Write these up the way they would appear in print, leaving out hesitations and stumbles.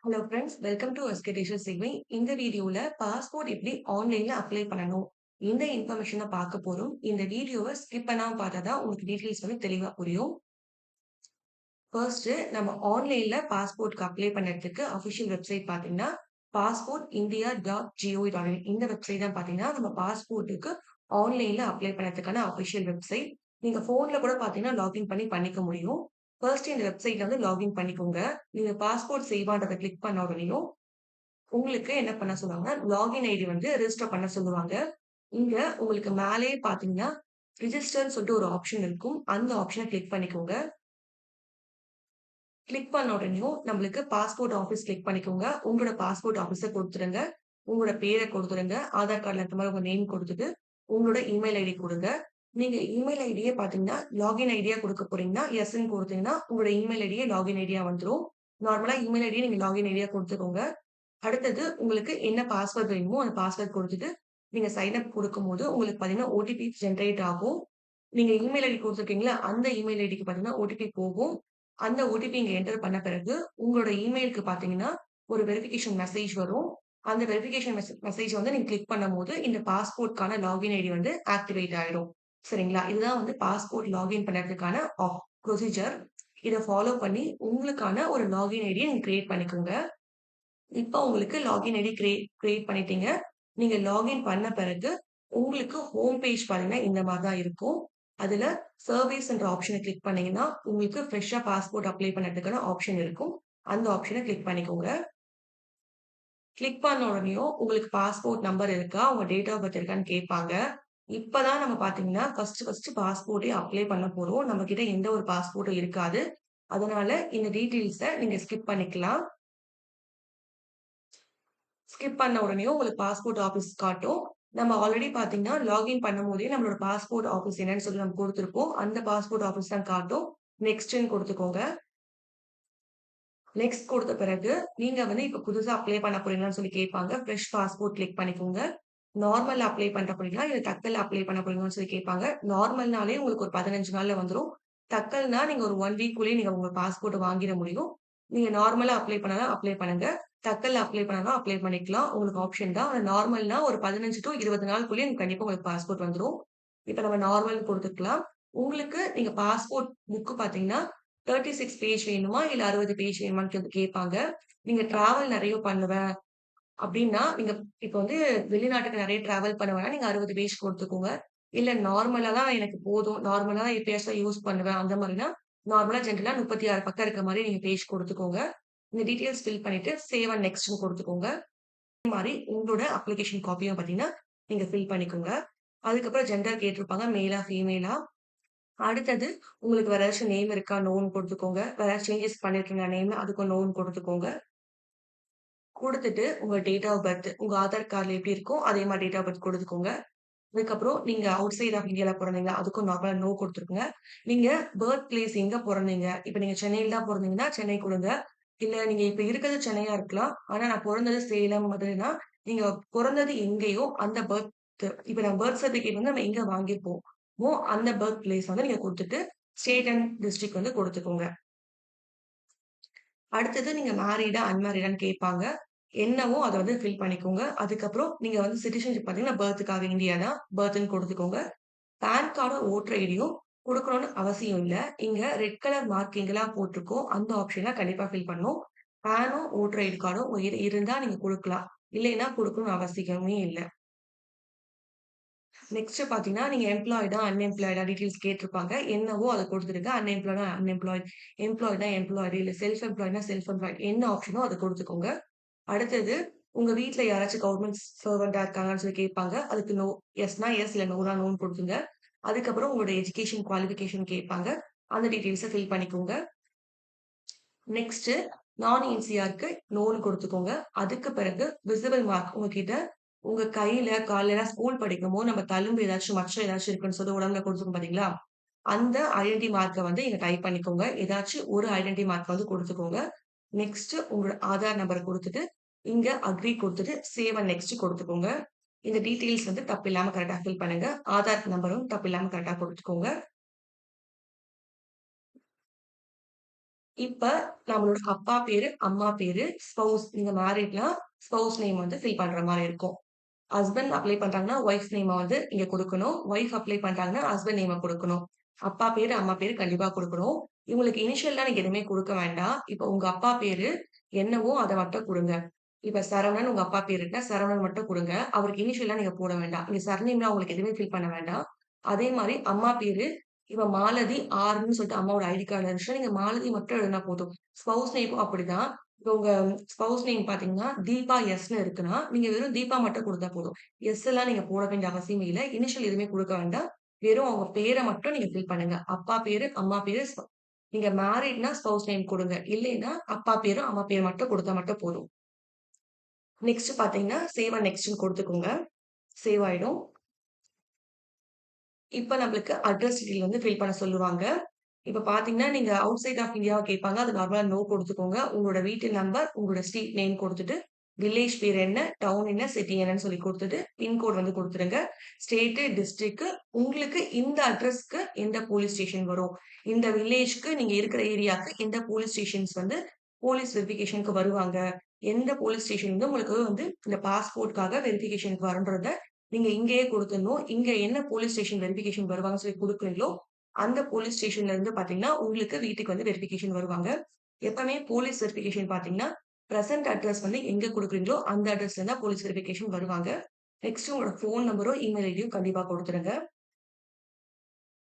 Hello friends, welcome to எஸ்கேடேஷன் சேவை. இந்த வீடியோல பாஸ்போர்ட் எப்படி ஆன்லைன்ல அப்ளை பண்ணணும்? இந்த இன்ஃபர்மேஷன பார்க்க போறோம். இந்த வீடியோவ ஸ்கிப் பண்ணாம பார்த்தா தான் உங்களுக்கு டீட்டெயில்ஸ் வந்து தெளிவா புரியும். ஃபர்ஸ்ட் நம்ம ஆன்லைன்ல பாஸ்போர்ட்க்கு அப்ளை பண்றதுக்கு அஃபிஷியல் வெப்சைட் பார்த்தீங்கன்னா, passportindia.gov.in இந்த வெப்சைட் தான் பார்த்தீங்கன்னா, நம்ம பாஸ்போர்ட்டுக்கு ஆன்லைன்ல அப்ளை பண்ணதுக்கான அஃபிஷியல் வெப்சைட். நீங்க ஃபோன்ல கூட பார்த்தீங்கன்னா, லாகின் பண்ணி பண்ணிக்க முடியும். ஃபர்ஸ்ட் இந்த வெப்சைட்ல வந்து லாகின் பண்ணிக்கோங்க. நீங்க பாஸ்போர்ட் சேவான்றத கிளிக் பண்ண உடனேயும் உங்களுக்கு என்ன பண்ண சொல்லுவாங்கன்னா, லாகின் ஐடி வந்து ரிஜிஸ்டர் பண்ண சொல்லுவாங்க. இங்க உங்களுக்கு மேலேயே பார்த்தீங்கன்னா, ரிஜிஸ்டர்ன்னு சொல்லிட்டு ஒரு ஆப்ஷன் இருக்கும். அந்த ஆப்ஷன கிளிக் பண்ணிக்கோங்க. கிளிக் பண்ண உடனேயும் நம்மளுக்கு பாஸ்போர்ட் ஆஃபீஸ் கிளிக் பண்ணிக்கோங்க. உங்களோட பாஸ்போர்ட் ஆஃபீஸ குடுத்துருங்க. உங்களோட பேர குடுத்துருங்க. ஆதார் கார்ட்ல இருக்க மாரி உங்க நேம் குடுத்துட்டு, உங்களோட இமெயில் ஐடி குடுங்க. நீங்க இமெயில் ஐடியே பார்த்தீங்கன்னா, லாகின் ஐடியா குடுக்க போறீங்கன்னா, எஸ்ன்னு குடுத்தீங்கன்னா, உங்களோட இமெயில் ஐடியே லாகின் ஐடியா வந்துரும். நார்மலா இமெயில் ஐடிய நீங்க லாகின் ஐடியா குடுத்துக்கோங்க. அடுத்தது உங்களுக்கு என்ன பாஸ்வேர்ட் வேணுமோ, அந்த பாஸ்வேர்ட் குடுத்துட்டு, நீங்க சைன் அப் குடுக்கும்போது, உங்களுக்கு பார்த்தீங்கன்னா, ஓடிபி ஜெனரேட் ஆகும். நீங்க இமெயில் ஐடி குடுத்துருக்கீங்கல்ல, அந்த இமெயில் ஐடிக்கு பார்த்தீங்கன்னா, ஓடிபி போகும். அந்த ஓடிபி இங்க என்டர் பண்ண பிறகு, உங்களோட இமெயிலுக்கு பார்த்தீங்கன்னா, ஒரு வெரிஃபிகேஷன் மெசேஜ் வரும். அந்த வெரிஃபிகேஷன் மெசேஜ வந்து நீங்க கிளிக் பண்ணும்போது, இந்த பாஸ்போர்ட்க்கான லாகின் ஐடி வந்து ஆக்டிவேட் ஆயிடும். சரிங்களா? இதுதான் வந்து பாஸ்போர்ட் லாகின் பண்றதுக்கான ப்ரொசீஜர். இத ஃபாலோ பண்ணி, உங்களுக்கான ஒரு லாகின் ஐடிய நீங்க கிரியேட் பண்ணிக்கோங்க. இப்ப உங்களுக்கு லாகின் ஐடி கிரியேட் பண்ணிட்டீங்க. நீங்க லாகின் பண்ண பிறகு, உங்களுக்கு ஹோம் பேஜ் பாத்தீங்கன்னா, இந்த மாரி தான் இருக்கும். அதுல சர்வீஸ்ன்ற ஆப்ஷன கிளிக் பண்ணீங்கன்னா, உங்களுக்கு ஃப்ரெஷ்ஷா பாஸ்போர்ட் அப்ளை பண்ணதுக்கான ஆப்ஷன் இருக்கும். அந்த ஆப்ஷன கிளிக் பண்ணிக்கோங்க. கிளிக் பண்ண உடனேயும் உங்களுக்கு பாஸ்போர்ட் நம்பர் இருக்கா? உங்க டேட் ஆஃப் பர்த் இருக்கான்னு கேட்பாங்க. இப்ப தான் நம்ம பாத்தீங்கன்னா, ஃபர்ஸ்ட் பாஸ்போர்ட்டே அப்ளை பண்ண போறோம். நம்மகிட்ட எந்த ஒரு பாஸ்போர்ட்டும் இருக்காது. அதனால இந்த டீட்டெயில்ஸ நீங்க ஸ்கிப் பண்ணிக்கலாம். ஸ்கிப் பண்ண உடனேயும் உங்களுக்கு பாஸ்போர்ட் ஆஃபீஸ் காட்டும். நம்ம ஆல்ரெடி பார்த்தீங்கன்னா, லாகின் பண்ணும்போதே நம்மளோட பாஸ்போர்ட் ஆஃபீஸ் என்னன்னு சொல்லி நம்ம குடுத்துருப்போம். அந்த பாஸ்போர்ட் ஆஃபீஸ் தான் காட்டும். நெக்ஸ்ட்ன்னு குடுத்துக்கோங்க. நெக்ஸ்ட் குடுத்த பிறகு, நீங்க வந்து இப்ப புதுசா அப்ளை பண்ண போறீங்களான்னு சொல்லி கேட்பாங்க. ஃப்ரெஷ் பாஸ்போர்ட் கிளிக் பண்ணிக்கோங்க. நார்மல்ல அப்ளை பண்ண போறீங்களா? இல்ல தக்கல்ல அப்ளை பண்ண போறீங்களான்னு சொல்லி கேட்பாங்க. நார்மல்னாலே உங்களுக்கு ஒரு 15 நாள்ல வந்துரும். தக்கல்னா நீங்க ஒரு 1 வீக்குள்ளயே நீங்க உங்க பாஸ்போர்ட்ட வாங்கிட முடியும். நீங்க நார்மலா அப்ளை பண்ணா அப்ளை பண்ணுங்க. தக்கல்ல அப்ளை பண்ணா அப்ளை பண்ணிக்கலாம். உங்களுக்கு ஆப்ஷன் தான். ஆனா நார்மல்னா ஒரு 15 டூ 20 நாளுக்குள்ளயே கண்டிப்பா உங்களுக்கு பாஸ்போர்ட் வந்துரும். இப்ப நம்ம நார்மல் குடுத்துக்கலாம். உங்களுக்கு நீங்க பாஸ்போர்ட் புக் பார்த்தீங்கன்னா, 36 பேஜ் வேணுமா? இல்ல 60 பேஜ் வேணுமான்னு கேட்பாங்க. நீங்க டிராவல் நெறைய பண்ணுவேன் அப்டின்னா, நீங்க இப்ப வந்து வெளிநாட்டுக்கு நெறைய டிராவல் பண்ணுவேன்னா, நீங்க 60 பேஜ் குடுத்துக்கோங்க. இல்ல நார்மலா தான் எனக்கு போதும். நார்மலா தான் எப்பயாச்சும் தான் யூஸ் பண்ணுவேன். அந்த மாரினா, நார்மலா ஜென்ரலா 36 பக்கம் இருக்க மாரி நீங்க பேஜ் குடுத்துக்கோங்க. இந்த டீட்டெயில்ஸ் ஃபில் பண்ணிட்டு, சேவ் அண்ட் நெக்ஸ்ட்ன்னு குடுத்துக்கோங்க. இந்த மாரி உங்களோட அப்ளிகேஷன் காப்பியும் பார்த்தீங்கன்னா, நீங்க ஃபில் பண்ணிக்கோங்க. அதுக்கப்புறம் ஜெண்டர் கேட்டிருப்பாங்க. மேலா? ஃபீமேலா? அடுத்தது உங்களுக்கு வேற ஏதாச்சும் நேம் இருக்கா? நோன்னு குடுத்துக்கோங்க. வேற ஏதாச்சும் சேஞ்சஸ் பண்ணியிருக்கீங்களா நேம்ல? அதுக்கும் நோன்னு குடுத்துக்கோங்க. குடுத்துட்டு உங்க டேட் ஆஃப் பர்த் உங்க ஆதார் கார்ட்ல எப்படி இருக்கோ, அதே மாரி டேட் ஆஃப் பர்த் குடுத்துக்கோங்க. அதுக்கப்புறம் நீங்க அவுட் சைட் ஆஃப் இந்தியால பொறந்தீங்களா? அதுக்கும் நார்மலா நோ குடுத்துருங்க. நீங்க பர்த் பிளேஸ் எங்க பொறந்தீங்க? இப்ப நீங்க சென்னையில தான் பொறந்தீங்கன்னா, சென்னை குடுங்க. இல்ல நீங்க இப்ப இருக்கிறது சென்னையா இருக்கலாம். ஆனா நான் பொறந்தது சேலம், மதுரைன்னா, நீங்க பொறந்தது எங்கேயோ அந்த பர்த் இப்ப நம்ம பர்த் சர்டிபிகேட் வந்து நம்ம எங்க வாங்கியிருப்போமோ, அந்த பர்த் பிளேஸ் வந்து நீங்க குடுத்துட்டு, ஸ்டேட் அண்ட் டிஸ்ட்ரிக்ட் வந்து குடுத்துக்கோங்க. அடுத்தது நீங்க மேரிடா, அன்மேரிடான்னு கேட்பாங்க. என்னவோ அத வந்து ஃபில் பண்ணிக்கோங்க. அதுக்கப்புறம் நீங்க வந்து சிட்டிசன்ஷிப் பார்த்தீங்கன்னா, பர்த்துக்காக இந்தியா தான். பர்த்ன்னு குடுத்துக்கோங்க. பான் கார்டும், ஓட்டர் ஐடியும் குடுக்கணும்னு அவசியம் இல்ல. இங்க ரெட் கலர் மார்க் எங்கெல்லாம் போட்டிருக்கோ, அந்த ஆப்ஷன கண்டிப்பா ஃபில் பண்ணணும். பானும், ஓட்டர் ஐடி கார்டும் இருந்தா நீங்க குடுக்கலாம். இல்லைன்னா குடுக்கணும்னு அவசியமே இல்ல. நெக்ஸ்ட் பார்த்தீங்கன்னா, நீங்க எம்ப்ளாய்டா, அன்எம்ப்ளாய்டா டீட்டெயில்ஸ் கேட்டிருப்பாங்க. என்னவோ அத குடுத்துருங்க. அன்எம்ப்ளாய்ட்னா அன்எம்ப்ளாய்ட், எம்ப்ளாய்ட்னா எம்ப்ளாய்டு, இல்ல செல்ஃப் எம்ப்ளாய்ட்னா செல்ஃப் எம்ப்ளாய்ட் என்ன ஆப்ஷனோ அத குடுத்துக்கோங்க. அடுத்தது, உங்க வீட்ல யாராச்சும் கவர்ன்மெண்ட் சர்வன்ட்டா இருக்காங்கன்னு சொல்லி கேட்பாங்க. அதுக்கு நோ. எஸ்னா எஸ், இல்ல நோனா நோன்னு குடுத்துருங்க. அதுக்கப்புறம் உங்களோட எஜுகேஷன் குவாலிஃபிகேஷன் கேட்பாங்க. அந்த டீட்டெயில்ஸ ஃபில் பண்ணிக்கோங்க. நெக்ஸ்ட் நான் என்சிஆர்‌க்கு நோன்னு குடுத்துக்கோங்க. அதுக்கு பிறகு விசிபிள் மார்க் உங்ககிட்ட உங்க கையில, கால்லலாம் ஸ்கூல் படிக்கும்போது நம்ம தழும்பு ஏதாச்சும், மச்சம் ஏதாச்சும் இருக்குன்னு சொல்லி உடம்புல குடுத்துருக்கோம் பார்த்தீங்களா? அந்த ஐடென்டி மார்க்க வந்து இங்க டைப் பண்ணிக்கோங்க. ஏதாச்சும் ஒரு ஐடென்டி மார்க் வந்து குடுத்துக்கோங்க. நெக்ஸ்ட் உங்களோட ஆதார் நம்பர குடுத்துட்டு, இங்க அக்ரி குடுத்துட்டு, சேவ் அண்ட் நெக்ஸ்ட் குடுத்துக்கோங்க. இந்த டீட்டெயில்ஸ் வந்து தப்பில்லாம கரெக்ட்டா ஃபில் பண்ணுங்க. ஆதார் நம்பரும் தப்பில்லாம கரெக்ட்டா குடுத்துக்கோங்க. இப்ப நம்மளோட அப்பா பேரு, அம்மா பேரு, ஸ்பவுஸ் நீங்க மேரிட்னா ஸ்பவுஸ் நேம் வந்து ஃபில் பண்ற மாரி இருக்கும். ஹஸ்பண்ட் அப்ளை பண்றாங்கன்னா, ஒய்ஃப் நேம வந்து இங்க குடுக்கணும். ஒய்ஃப் அப்ளை பண்றாங்கன்னா, ஹஸ்பண்ட் நேம குடுக்கணும். அப்பா பேரு, அம்மா பேரு கண்டிப்பா குடுக்கணும். இவங்களுக்கு இனிஷியல்லாம் நீங்க எதுவுமே குடுக்க வேண்டாம். இப்ப உங்க அப்பா பேரு என்னவோ அத மட்டும் குடுங்க. இப்ப சரவணன் உங்க அப்பா பேரு இருக்குன்னா, சரவணன் மட்டும் குடுங்க. அவருக்கு இனிஷியல்லாம் நீங்க போட வேண்டாம். இங்க சர்நேம்லாம் உங்களுக்கு எதுவுமே ஃபில் பண்ண வேண்டாம். அதே மாரி அம்மா பேரு, இப்ப மாலதி ஆர்ன்னு சொல்லிட்டு அம்மாவோட ஐடி கார்ட்ல இருந்துச்சுன்னா, நீங்க மாலதி மட்டும் எழுதுனா போதும். ஸ்பவுஸ் நேமும் அப்படிதான். இப்ப உங்க ஸ்பவுஸ் நேம் பார்த்தீங்கன்னா, தீபா எஸ்ன்னு இருக்குன்னா, நீங்க வெறும் தீபா மட்டும் குடுத்தா போதும். எஸ் எல்லாம் நீங்க போட வேண்டிய அவசியமே இல்ல. இனிஷியல் எதுவுமே குடுக்க வேண்டாம். வெறும் அவங்க பேர மட்டும் நீங்க ஃபில் பண்ணுங்க. அப்பா பேரு, அம்மா பேரு, நீங்க மேரிட்னா ஸ்பவுஸ் நேம் குடுங்க. இல்லைன்னா, அப்பா பேரும், அம்மா பேரு மட்டும் குடுத்தா மட்டும் போதும். நெக்ஸ்ட் பார்த்தீங்கன்னா, சேவ் அண்ட் நெக்ஸ்ட்ன்னு குடுத்துக்கோங்க. சேவ் ஆயிடும். இப்ப நம்மளுக்கு அட்ரஸ் டீட்டெயில் வந்து ஃபில் பண்ண சொல்லுவாங்க. இப்ப பார்த்தீங்கன்னா, நீங்க அவுட் சைட் ஆஃப் இந்தியாவ கேட்பாங்க. அது நார்மலா நோ குடுத்துக்கோங்க. உங்களோட வீட்டு நம்பர், உங்களோட ஸ்ட்ரீட் நேம் குடுத்துட்டு, வில்லேஜ் பேர் என்ன, டவுன் என்ன, சிட்டி என்னன்னு சொல்லி குடுத்துட்டு, பின்கோட் வந்து குடுத்துருங்க. ஸ்டேட்டு, டிஸ்ட்ரிக்ட் உங்களுக்கு இந்த அட்ரஸ்க்கு எந்த போலீஸ் ஸ்டேஷன் வரும்? இந்த வில்லேஜ்க்கு நீங்க இருக்கிற ஏரியாக்கு எந்த போலீஸ் ஸ்டேஷன்ஸ் வந்து போலீஸ் வெரிஃபிகேஷனுக்கு வருவாங்க? எந்த போலீஸ் ஸ்டேஷன் வந்து உங்களுக்கு வந்து இந்த பாஸ்போர்ட்காக வெரிஃபிகேஷனுக்கு வரும்ன்றத நீங்க இங்கேயே குடுத்துடணும். இங்க என்ன போலீஸ் ஸ்டேஷன் வெரிஃபிகேஷன் வருவாங்கன்னு சொல்லி குடுக்குறீங்களோ, அந்த போலீஸ் ஸ்டேஷன்ல இருந்து பார்த்தீங்கன்னா, உங்களுக்கு வீட்டுக்கு வந்து வெரிஃபிகேஷன் வருவாங்க. எப்பவுமே போலீஸ் வெரிஃபிகேஷன் பார்த்தீங்கன்னா, பிரசன்ட் அட்ரஸ் வந்து எங்க குடுக்குறீங்களோ, அந்த அட்ரஸ்ல தான் போலீஸ் வெரிஃபிகேஷன் வருவாங்க. நெக்ஸ்ட் உங்களோட ஃபோன் நம்பரும், இமெயில் ஐடியும் கண்டிப்பா குடுத்துருங்க.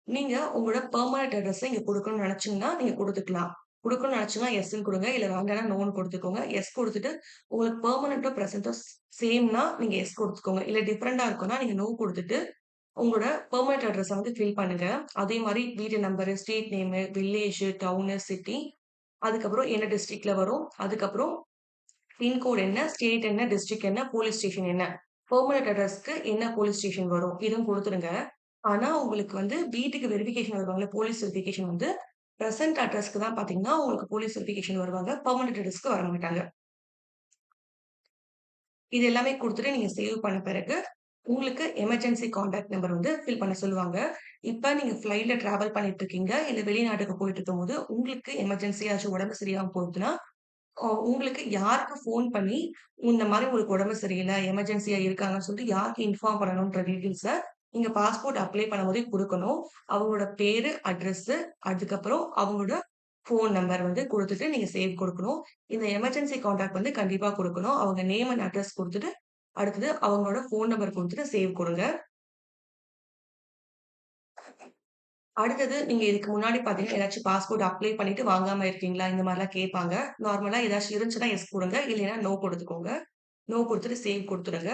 நீங்க உங்களோட பெர்மனன்ட் அட்ரஸ இங்க குடுக்கணும்னு நெனச்சீங்கன்னா, நீங்க குடுத்துக்கலாம். குடுக்கணும்னு நெனச்சீங்கன்னா, எஸ்ன்னு குடுங்க. இல்ல வேண்டாம்னா நோன்னு குடுத்துக்கோங்க. எஸ் குடுத்துட்டு, உங்களுக்கு பெர்மனன்ட்டோ, பிரசன்ட்டோ சேம்னா நீங்க எஸ் குடுத்துக்கோங்க. இல்ல டிஃபரெண்ட்டா இருக்கும்னா, நீங்க நோ குடுத்துட்டு உங்களோட பெர்மனன்ட் அட்ரஸ வந்து ஃபில் பண்ணுங்க. அதே மாரி வீட்டு number, street name, village, town, city, அதுக்கப்புறம் என்ன டிஸ்ட்ரிக்ட்ல வரும், அதுக்கப்புறம் பின்கோட் என்ன, ஸ்டேட் என்ன, டிஸ்ட்ரிக்ட் என்ன, போலீஸ் ஸ்டேஷன் என்ன, பெர்மனன்ட் அட்ரஸ்க்கு என்ன போலீஸ் ஸ்டேஷன் வரும், இதுவும் குடுத்துருங்க. ஆனா, உங்களுக்கு வந்து வீட்டுக்கு வெரிஃபிகேஷன் வருவாங்கல்ல, போலீஸ் வெரிஃபிகேஷன் வந்து பிரசன்ட் அட்ரஸ்க்கு தான் பார்த்தீங்கன்னா, உங்களுக்கு போலீஸ் வெரிஃபிகேஷன் வருவாங்க. பெர்மனன்ட் அட்ரஸ்க்கு வரமாட்டாங்க. இது எல்லாமே குடுத்துட்டு நீங்க சேவ் பண்ண பிறகு, உங்களுக்கு எமர்ஜென்சி கான்டாக்ட் நம்பர் வந்து ஃபில் பண்ண சொல்லுவாங்க. இப்ப நீங்க ஃப்ளைட்ல டிராவல் பண்ணிட்டு இருக்கீங்க, இல்ல வெளிநாட்டுக்கு போயிட்டு இருக்கும்போது, உங்களுக்கு எமர்ஜென்சியாச்சும் உடம்பு சரியில்லாம போகுதுன்னா, உங்களுக்கு யாருக்கு ஃபோன் பண்ணி, இந்த மாரி உங்களுக்கு உடம்பு சரியில்ல, எமர்ஜென்சியா இருக்காங்கன்னு சொல்லிட்டு யாருக்கு இன்ஃபார்ம் பண்ணணும்ன்ற டீட்டெயில்ஸ நீங்க பாஸ்போர்ட் அப்ளை பண்ணும்போதே குடுக்கணும். அவங்களோட பேரு, அட்ரஸு, அதுக்கப்புறம் அவங்களோட ஃபோன் நம்பர் வந்து குடுத்துட்டு நீங்க சேவ் குடுக்கணும். இந்த எமர்ஜென்சி கான்டாக்ட் வந்து கண்டிப்பா குடுக்கணும். அவங்க நேம் அண்ட் அட்ரஸ் குடுத்துட்டு, அடுத்தது அவங்களோட ஃபோன் நம்பர் குடுத்துட்டு சேவ் குடுங்க. அடுத்தது நீங்க இதுக்கு முன்னாடி பார்த்தீங்கன்னா, ஏதாச்சும் பாஸ்போர்ட் அப்ளை பண்ணிட்டு வாங்காம இருக்கீங்களா? இந்த மாரிலாம் கேட்பாங்க. நார்மலா ஏதாச்சும் இருந்துச்சுன்னா எஸ் குடுங்க. இல்லைன்னா நோ குடுத்துக்கோங்க. நோ குடுத்துட்டு சேவ் குடுத்துருங்க.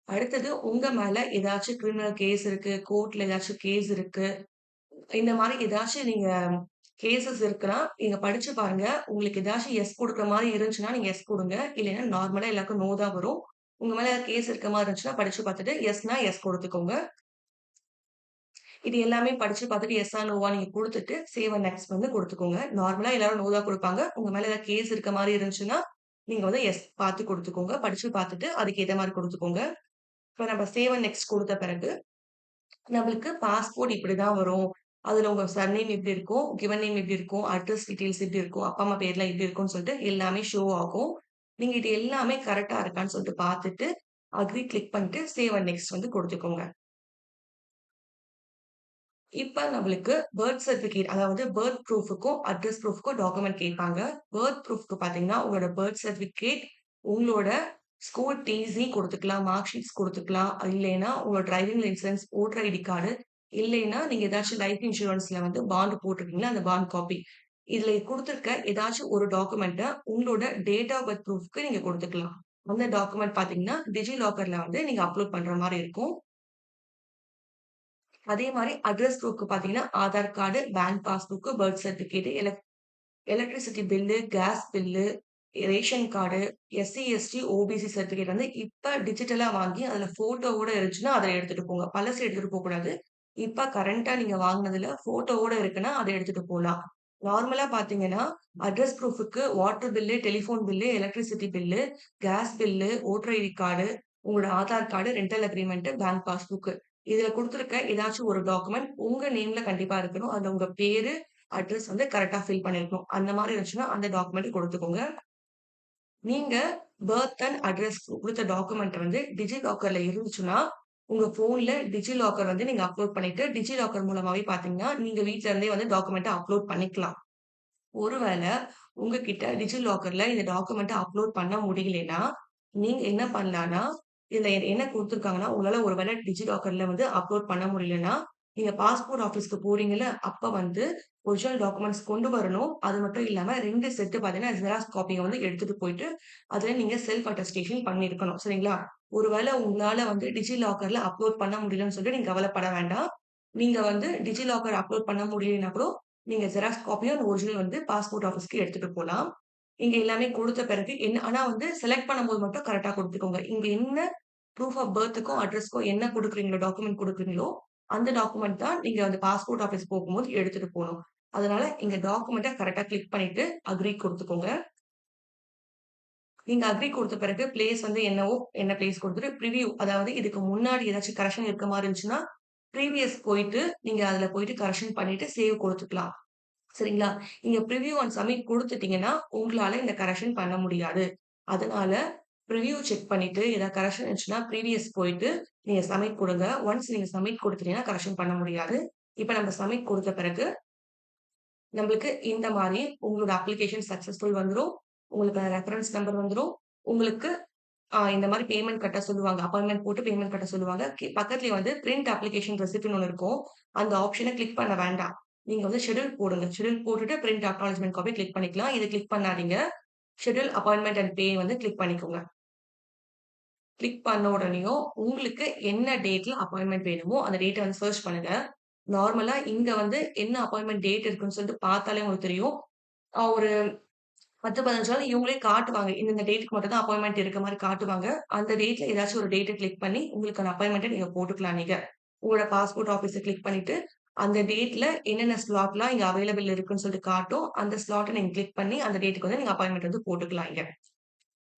அடுத்தது உங்க மேல ஏதாச்சும் கிரிமினல் கேஸ் இருக்கு, கோர்ட்ல ஏதாச்சும் கேஸ் இருக்கு. இந்த மாரி ஏதாச்சும் நீங்க கேஸஸ் இருக்குன்னா, நீங்க படிச்சு பாருங்க. உங்களுக்கு ஏதாச்சும் எஸ் குடுக்குற மாரி இருந்துச்சுன்னா, நீங்க எஸ் குடுங்க. இல்லைன்னா நார்மலா எல்லாருக்கும் நோ தான் வரும். உங்க மேல கேஸ் இருக்க மாரி இருந்துச்சுன்னா, படிச்சு பார்த்துட்டு எஸ்னா எஸ் குடுத்துக்கோங்க. இது எல்லாமே படிச்சு பார்த்துட்டு எஸ்ஸா, நோவா நீங்க குடுத்துட்டு, சேவ் அண்ட் நெக்ஸ்ட் வந்து குடுத்துக்கோங்க. நார்மலா எல்லாரும் நோ தான் குடுப்பாங்க. உங்க மேல ஏதாவது கேஸ் இருக்க மாரி இருந்துச்சுன்னா, நீங்க வந்து எஸ் பார்த்து குடுத்துக்கோங்க. படிச்சு பார்த்துட்டு அதுக்கு ஏத்த மாரி குடுத்துக்கோங்க. இப்ப நம்ம சேவ் அண்ட் நெக்ஸ்ட் குடுத்த பிறகு நம்மளுக்கு பாஸ்போர்ட் இப்படிதான் வரும். அதுல உங்க சர்நேம் எப்படி இருக்கும், கிவன் நேம் எப்படி இருக்கும், அட்ரஸ் டீட்டெயில்ஸ் எப்படி இருக்கும், அப்பா, அம்மா பேர்லாம் எப்படி இருக்கும்னு சொல்லிட்டு எல்லாமே ஷோ ஆகும். நீங்க இது எல்லாமே கரெக்ட்டா இருக்கான்னு சொல்லிட்டு பார்த்துட்டு, அக்ரி கிளிக் பண்ணிட்டு சேவ் அண்ட் நெக்ஸ்ட் வந்து குடுத்துக்கோங்க. இப்ப நம்மளுக்கு பர்த் சர்டிபிகேட் அதாவது பர்த் ப்ரூஃப்க்கும், அட்ரஸ் ப்ரூஃப்க்கும் டாக்குமெண்ட் கேட்பாங்க. பர்த் ப்ரூஃப்க்கு பார்த்தீங்கன்னா, உங்களோட பர்த் சர்டிபிகேட், உங்களோட ஸ்கூல் டிசி குடுத்துக்கலாம், மார்க் ஷீட்ஸ் குடுத்துக்கலாம். இல்லைன்னா உங்களோட driving licence, voter ID card, இல்லைன்னா நீங்க ஏதாச்சும் லைஃப் இன்சூரன்ஸ்ல வந்து பாண்ட் போட்டிருக்கீங்கன்னா, அந்த பாண்ட் காப்பி. இதுல குடுத்திருக்க ஏதாச்சும் ஒரு டாக்குமெண்ட்ட உங்களோட டேட் ஆஃப் பர்த் ப்ரூஃப்க்கு நீங்க குடுத்துக்கலாம். அந்த டாக்குமெண்ட் பார்த்தீங்கன்னா, டிஜி லாக்கர்ல வந்து நீங்க அப்லோட் பண்ற மாரி இருக்கும். அதே மாரி அட்ரஸ் ப்ரூஃப்க்கு பார்த்தீங்கன்னா, Aadhaar card, bank passbook, birth certificate, electricity bill, gas bill, ration card, SC, ST, OBC certificate வந்து இப்ப டிஜிட்டலா வாங்கி அதுல ஃபோட்டோவோட இருந்துச்சுன்னா, அத எடுத்துட்டு போங்க. பழசு எடுத்துட்டு போக்கூடாது. இப்ப கரண்ட்டா நீங்க வாங்குனதுல ஃபோட்டோவோட இருக்குன்னா, அத எடுத்துட்டு போலாம். நார்மலா பார்த்தீங்கன்னா, அட்ரஸ் ப்ரூஃப்க்கு water bill, telephone bill, electricity bill, gas bill, voter ID card, உங்களோட Aadhaar card, rental agreement, bank passbook. இதுல குடுத்துருக்க ஏதாச்சும் ஒரு டாக்குமெண்ட் உங்க நேம்ல கண்டிப்பா இருக்கணும். அதுல உங்க பேரு, அட்ரஸ் வந்து கரெக்ட்டா ஃபில் பண்ணியிருக்கணும். அந்த மாரி இருந்துச்சுன்னா, அந்த டாக்குமெண்ட் குடுத்துக்கோங்க. நீங்க பர்த் அண்ட் அட்ரஸ் குடுத்த டாக்குமெண்ட் வந்து டிஜி லாக்கர்ல இருந்துச்சுன்னா, உங்க ஃபோன்ல டிஜி லாக்கர் வந்து நீங்க அப்லோட் பண்ணிட்டு, டிஜி லாக்கர் மூலமாவே பார்த்தீங்கன்னா, நீங்க வீட்ல இருந்தே வந்து டாக்குமெண்ட்ட அப்லோட் பண்ணிக்கலாம். ஒருவேள உங்ககிட்ட டிஜி லாக்கர்ல இந்த டாக்குமெண்ட்ட அப்லோட் பண்ண முடியலைன்னா, நீங்க என்ன பண்ணலான்னா, இதுல என்ன குடுத்துருக்காங்கன்னா, உங்களால ஒரு வேள டிஜி லாக்கர்ல வந்து அப்லோட் பண்ண முடியலன்னா, நீங்க பாஸ்போர்ட் ஆஃபீஸ்க்கு போறீங்கல்ல, அப்ப வந்து ஒரிஜினல் டாக்குமெண்ட்ஸ் கொண்டு வரணும். அது மட்டும் இல்லாம 2 செட் பார்த்தீங்கன்னா, ஜெராக்ஸ் காப்பிய வந்து எடுத்துட்டு போயிட்டு, அதுல நீங்க செல்ஃப் அட்டஸ்டேஷன் பண்ணியிருக்கணும். சரிங்களா? ஒரு வேள உங்களால வந்து டிஜி லாக்கர்ல அப்லோட் பண்ண முடியலன்னு சொல்லிட்டு நீங்க கவலைப்பட வேண்டாம். நீங்க வந்து டிஜி லாக்கர் அப்லோட் பண்ண முடியலன்னா கூட நீங்க ஜெராக்ஸ் காப்பியும், அந்த ஒரிஜினல் வந்து பாஸ்போர்ட் ஆஃபீஸ்க்கு எடுத்துட்டு போலாம். இங்க எல்லாமே குடுத்த பிறகு ஆனா வந்து செலக்ட் பண்ணும்போது மட்டும் கரெக்ட்டா குடுத்துக்கோங்க. இங்க என்ன ப்ரூஃப் ஆஃப் பர்த்துக்கும், அட்ரஸ்க்கும் என்ன குடுக்குறீங்களோ, டாக்குமெண்ட் குடுக்குறீங்களோ, அந்த டாக்குமெண்ட் தான் நீங்க அந்த பாஸ்போர்ட் ஆஃபீஸ் போகும்போது எடுத்துட்டு போணும். அதனால இங்க டாக்குமெண்ட்ட கரெக்ட்டா கிளிக் பண்ணிட்டு, அக்ரி குடுத்துக்கோங்க. நீங்க அக்ரி குடுத்த பிறகு பிளேஸ் வந்து என்னவோ, என்ன பிளேஸ் குடுத்துட்டு, பிரிவ்யூ அதாவது இதுக்கு முன்னாடி ஏதாச்சும் கரெக்ஷன் இருக்க மாரி இருந்துச்சுன்னா, ப்ரீவியஸ் போயிட்டு, நீங்க அதுல போயிட்டு கரெக்ஷன் பண்ணிட்டு சேவ் குடுத்துக்கலாம். சரிங்களா? நீங்க பிரிவ்யூ அண்ட் சப்மிட் குடுத்துட்டீங்கன்னா, உங்களால இந்த கரெக்ஷன் பண்ண முடியாது. அதனால பிரிவ்யூ செக் பண்ணிட்டு, ஏதாவது கரெக்ஷன் இருந்துச்சுன்னா, ப்ரீவியஸ் போயிட்டு நீங்க சப்மிட் குடுங்க. ஒன்ஸ் நீங்க சப்மிட் குடுத்துட்டீங்கன்னா, கரெக்ஷன் பண்ண முடியாது. இப்ப நம்ம சப்மிட் குடுத்த பிறகு, நம்மளுக்கு இந்த மாரி உங்களோட அப்ளிகேஷன் சக்சஸ்ஃபுல் வந்துரும். உங்களுக்கு ரெஃபரன்ஸ் நம்பர் வந்துரும். உங்களுக்கு இந்த மாரி பேமெண்ட் கட்ட சொல்லுவாங்க. அப்பாயின்ட்மென்ட் போட்டு பேமெண்ட் கட்ட சொல்லுவாங்க. பக்கத்திலேயே வந்து பிரிண்ட் அப்ளிகேஷன் ரெசிப்ட்ன்னு ஒண்ணு இருக்கும். அந்த ஆப்ஷன கிளிக் பண்ண வேண்டாம். நீங்க வந்து ஷெட்யூல் போடுங்க. ஷெட்யூல் போட்டுட்டு பிரிண்ட் அக்னாலெட்ஜ்மென்ட் காப்பி கிளிக் பண்ணிக்கலாம். இத கிளிக் பண்ணாதீங்க. ஷெட்யூல் அப்பாயின்ட்மென்ட் அண்ட் பே வந்து கிளிக் பண்ணிக்கோங்க. கிளிக் பண்ண உடனேயும் உங்களுக்கு என்ன டேட்ல அப்பாயின்ட்மென்ட் வேணுமோ, அந்த டேட்ட வந்து சர்ச் பண்ணுங்க. நார்மலா இங்க வந்து என்ன அப்பாயின்ட்மென்ட் டேட் இருக்குன்னு சொல்லிட்டு பார்த்தாலே உங்களுக்கு தெரியும். ஒரு 10, 15 நாள் இவங்களே காட்டுவாங்க. இந்த டேட்க்கு மட்டும் தான் அப்பாயின்ட்மென்ட் இருக்க மாரி காட்டுவாங்க. அந்த டேட்ல ஏதாச்சும் ஒரு டேட்ட கிளிக் பண்ணி, உங்களுக்கான அப்பாயின்ட்மென்ட்ட நீங்க போட்டுக்கலாம் நீங்க. உங்களோட பாஸ்போர்ட் ஆஃபீஸ கிளிக் பண்ணிட்டு, அந்த டேட்ல என்னென்ன ஸ்லாட்லாம் இங்க அவைலபிள் இருக்குன்னு சொல்லிட்டு காட்டும். அந்த ஸ்லாட்ட நீங்க கிளிக் பண்ணி, அந்த டேட்க்கு வந்து நீங்க அப்பாயின்ட்மென்ட் வந்து போட்டுக்கலாம் இங்க.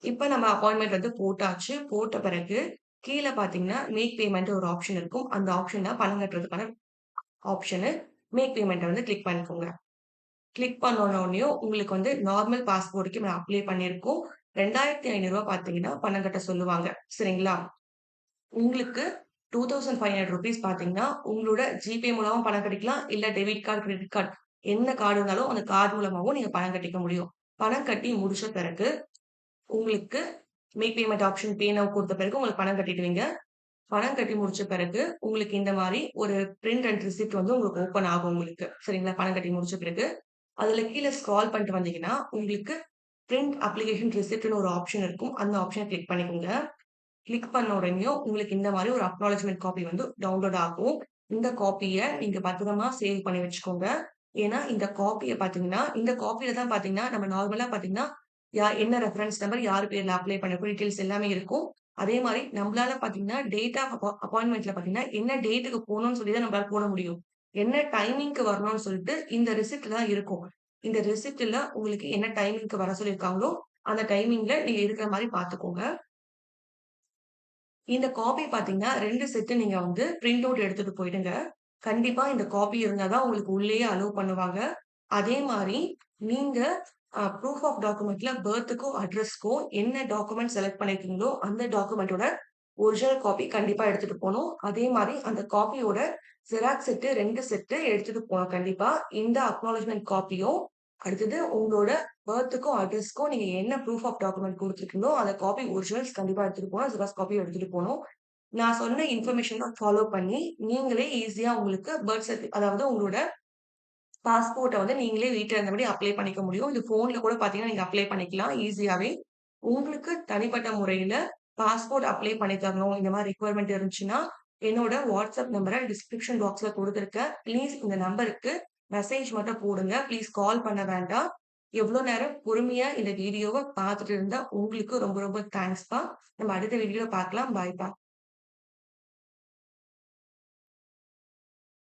இப்ப நம்ம அப்பாயின்ட்மென்ட் வந்து போட்டாச்சு. போட்ட பிறகு கீழ பார்த்தீங்கன்னா, மேக் பேமெண்ட் ஒரு ஆப்ஷன் இருக்கும். அந்த ஆப்ஷன்ல பணம் கட்டுறதுக்கான ஆப்ஷனு மேக் பேமெண்ட்ட வந்து கிளிக் பண்ணிக்கோங்க. கிளிக் பண்ணோனோனயும் உங்களுக்கு வந்து நார்மல் பாஸ்போர்ட்க்கு நம்ம அப்ளை பண்ணியிருக்கோம். ரூ. 2,500 பார்த்தீங்கன்னா, பணம் கட்ட சொல்லுவாங்க. சரிங்களா? உங்களுக்கு ₹2,500 பார்த்தீங்கன்னா, உங்களோட ஜிபே மூலமா பணம் கட்டிக்கலாம். இல்ல டெபிட் கார்ட், கிரெடிட் கார்ட் என்ன கார்டு இருந்தாலும் அந்த கார்ட் மூலமாவும் நீங்க பணம் கட்டிக்க முடியும். பணம் கட்டி முடிச்ச பிறகு, உங்களுக்கு make payment option pay now குடுத்த பிறகு உங்களுக்கு பணம் கட்டிடுவீங்க. பணம் கட்டி முடிச்ச பிறகு, உங்களுக்கு இந்த மாரி ஒரு பிரிண்ட் அண்ட் ரிசிப்ட் வந்து உங்களுக்கு ஓப்பன் ஆகும் உங்களுக்கு. சரிங்களா? பணம் கட்டி முடிச்ச பிறகு. அதுல கீழ ஸ்க்ரால் பண்ணிட்டு வந்தீங்கன்னா, உங்களுக்கு பிரிண்ட் அப்ளிகேஷன் ரிசிப்ட்ன்னு ஒரு ஆப்ஷன் இருக்கும். அந்த ஆப்ஷன கிளிக் பண்ணிக்கோங்க. கிளிக் பண்ண உடனேயும் உங்களுக்கு இந்த மாரி ஒரு அக்னாலெட்ஜ்மென்ட் காப்பி வந்து டவுன்லோட் ஆகும். இந்த காப்பிய நீங்க பத்திரமா சேவ் பண்ணி வச்சுக்கோங்க. ஏன்னா, இந்த காப்பிய பார்த்தீங்கன்னா, இந்த காப்பில தான் பார்த்தீங்கன்னா, நம்ம நார்மலா பார்த்தீங்கன்னா, என்ன ரெஃபரன்ஸ் நம்பர், யார் பேர்ல அப்ளை பண்ணிருக்கோம், டீட்டெயில்ஸ் எல்லாமே இருக்கும். அதே மாரி நம்மளால பார்த்தீங்கன்னா, டேட் ஆஃப் அப்பாயின்ட்மென்ட்ல பார்த்தீங்கன்னா, என்ன டேட்டுக்கு போணும்னு சொல்லி தான் நம்மளால போட முடியும். என்ன டைமிங்க்கு வரணும்னு சொல்லிட்டு இந்த ரிசிப்ட்ல தான் இருக்கும். இந்த ரிசிப்ட்ல உங்களுக்கு என்ன டைமிங்க்கு வர சொல்லியிருக்காங்களோ, அந்த டைமிங்ல நீங்க இருக்கிற மாரி பார்த்துக்கோங்க. இந்த காப்பி பார்த்தீங்கன்னா, 2 செட் நீங்க வந்து பிரிண்ட் அவுட் எடுத்துட்டு போயிடுங்க. கண்டிப்பா இந்த காப்பி இருந்தா தான் உங்களுக்கு உள்ளேயே அலோவ் பண்ணுவாங்க. அதே மாரி நீங்க ப்ரூஃப் ஆஃப் டாக்குமெண்ட்ல பர்த்க்கும், அட்ரஸ்க்கும் என்ன டாக்குமெண்ட் செலக்ட் பண்ணியிருக்கீங்களோ, அந்த டாக்குமெண்டோட ஒரிஜினல் காப்பி கண்டிப்பா எடுத்துட்டு போணும். அதே மாரி அந்த காப்பியோட ஜெராக்ஸ் செட்டு 2 செட்டு எடுத்துட்டு போணும் கண்டிப்பா. இந்த அக்னாலெட்ஜ்மென்ட் காப்பியும், அடுத்தது உங்களோட பர்த்க்கும், அட்ரஸ்க்கும் நீங்க என்ன ப்ரூஃப் ஆஃப் டாக்குமெண்ட் குடுத்துருக்கீங்களோ, அந்த காப்பி ஒரிஜினல்ஸ் கண்டிப்பா எடுத்துட்டு போணும். ஜெராக்ஸ் காப்பியும் எடுத்துட்டு போணும். நான் சொன்ன இன்ஃபர்மேஷன ஃபாலோ பண்ணி, நீங்களே ஈஸியா உங்களுக்கு அதாவது உங்களோட பாஸ்போர்ட்ட வந்து நீங்களே வீட்ல இருந்தபடி அப்ளை பண்ணிக்க முடியும். இது ஃபோன்ல கூட பார்த்தீங்கன்னா, நீங்க அப்ளை பண்ணிக்கலாம் ஈஸியாவே. உங்களுக்கு தனிப்பட்ட முறையில பாஸ்போர்ட் அப்ளை பண்ணி தரணும். இந்த மாரி ரிக்வயர்மென்ட் இருந்துச்சுன்னா, என்னோட வாட்ஸ்அப் நம்பர டிஸ்கிரிப்ஷன் பாக்ஸ்ல குடுத்துருக்கேன். ப்ளீஸ் இந்த நம்பருக்கு மெசேஜ் மட்டும் போடுங்க. ப்ளீஸ் கால் பண்ண வேண்டாம். எவ்ளோ நேரம் பொறுமையா இந்த வீடியோவ பார்த்துட்டு இருந்தா உங்களுக்கு ரொம்ப ரொம்ப தேங்க்ஸ்ப்பா. நம்ம அடுத்த வீடியோல பார்க்கலாம். பாய்ப்பா.